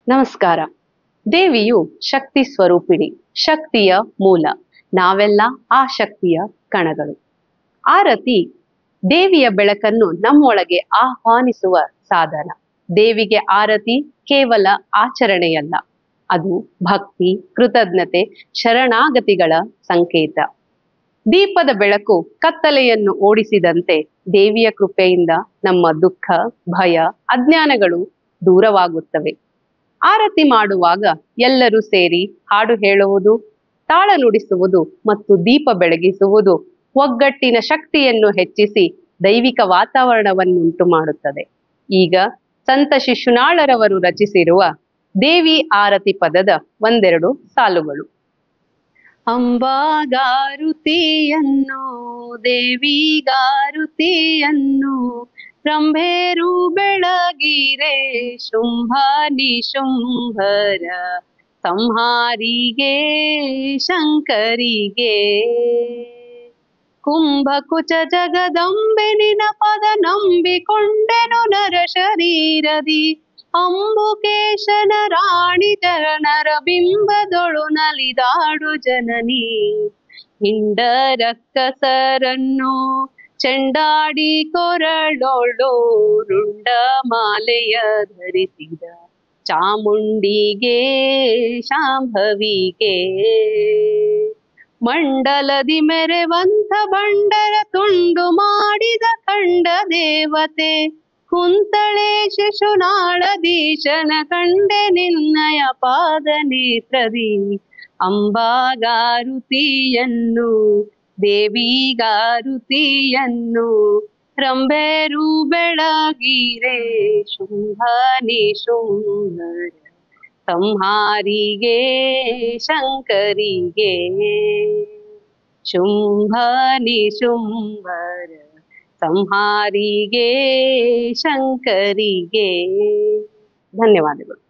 ನಮಸ್ಕಾರ. ದೇವಿಯು ಶಕ್ತಿ ಸ್ವರೂಪಿಣಿ, ಶಕ್ತಿಯ ಮೂಲ. ನಾವೆಲ್ಲ ಆ ಶಕ್ತಿಯ ಕಣಗಳು. ಆರತಿ ದೇವಿಯ ಬೆಳಕನ್ನು ನಮ್ಮೊಳಗೆ ಆಹ್ವಾನಿಸುವ ಸಾಧನ. ದೇವಿಗೆ ಆರತಿ ಕೇವಲ ಆಚರಣೆಯಲ್ಲ, ಅದು ಭಕ್ತಿ, ಕೃತಜ್ಞತೆ, ಶರಣಾಗತಿಗಳ ಸಂಕೇತ. ದೀಪದ ಬೆಳಕು ಕತ್ತಲೆಯನ್ನು ಓಡಿಸಿದಂತೆ ದೇವಿಯ ಕೃಪೆಯಿಂದ ನಮ್ಮ ದುಃಖ, ಭಯ, ಅಜ್ಞಾನಗಳು ದೂರವಾಗುತ್ತವೆ. ಆರತಿ ಮಾಡುವಾಗ ಎಲ್ಲರೂ ಸೇರಿ ಹಾಡು ಹೇಳುವುದು, ತಾಳ ನುಡಿಸುವುದು ಮತ್ತು ದೀಪ ಬೆಳಗಿಸುವುದು ಒಗ್ಗಟ್ಟಿನ ಶಕ್ತಿಯನ್ನು ಹೆಚ್ಚಿಸಿ ದೈವಿಕ ವಾತಾವರಣವನ್ನುಂಟು ಮಾಡುತ್ತದೆ. ಈಗ ಸಂತ ಶಿಶುನಾಳರವರು ರಚಿಸಿರುವ ದೇವಿ ಆರತಿ ಪದದ ಒಂದೆರಡು ಸಾಲುಗಳು. ಅಂಬಾಗಾರುತಿಯನ್ನು ದೇವಿಗಾರುತಿಯನ್ನು ರಂಭೇರು ಬೆಳಗಿರೆ ಶುಂಭ ನಿಶುಂಭರ ಸಂಹಾರಿಗೆ ಶಂಕರಿಗೆ ಕುಂಭಕುಚ ಜಗದಂಬೆ ನಿನ ಪದ ನಂಬಿಕೊಂಡೆನು ನರ ಶರೀರದಿ ಅಂಬುಕೇಶನ ರಾಣಿ ಚರಣರ ಬಿಂಬದೊಳು ನಲಿದಾಡು ಜನನಿ ಹಿಂಡ ರಕ್ಕಸರನ್ನು ಚೆಂಡಾಡಿ ಕೊರಳೊಳು ರುಂಡ ಮಾಲೆಯ ಧರಿಸಿದ ಚಾಮುಂಡಿಗೆ ಶಾಂಭವಿಗೆ ಮಂಡಲದಿ ಮೆರೆವಂತ ಬಂಡರ ತುಂಡು ಮಾಡಿದ ಖಂಡ ದೇವತೆ ಕುಂತಳೆ ಶಿಶುನಾಳಧೀಶನ ಕಂಡೆ ನಿನ್ನಯ ಪಾದ ನೇತ್ರದಿ ಅಂಬಾಗಾರುತಿಯನ್ನು ದೇವಿಗಾರುತಿಯನ್ನು ರಂಭೆರು ಬೆಳಗಿರೆ ಶುಂಭ ನಿಶುಂಭರ ಸಂಹಾರಿಗೆ ಶಂಕರಿಗೆ ಶುಂಭ ನಿಶುಂಭರ ಸಂಹಾರಿಗೆ ಶಂಕರಿಗೆ. ಧನ್ಯವಾದಗಳು.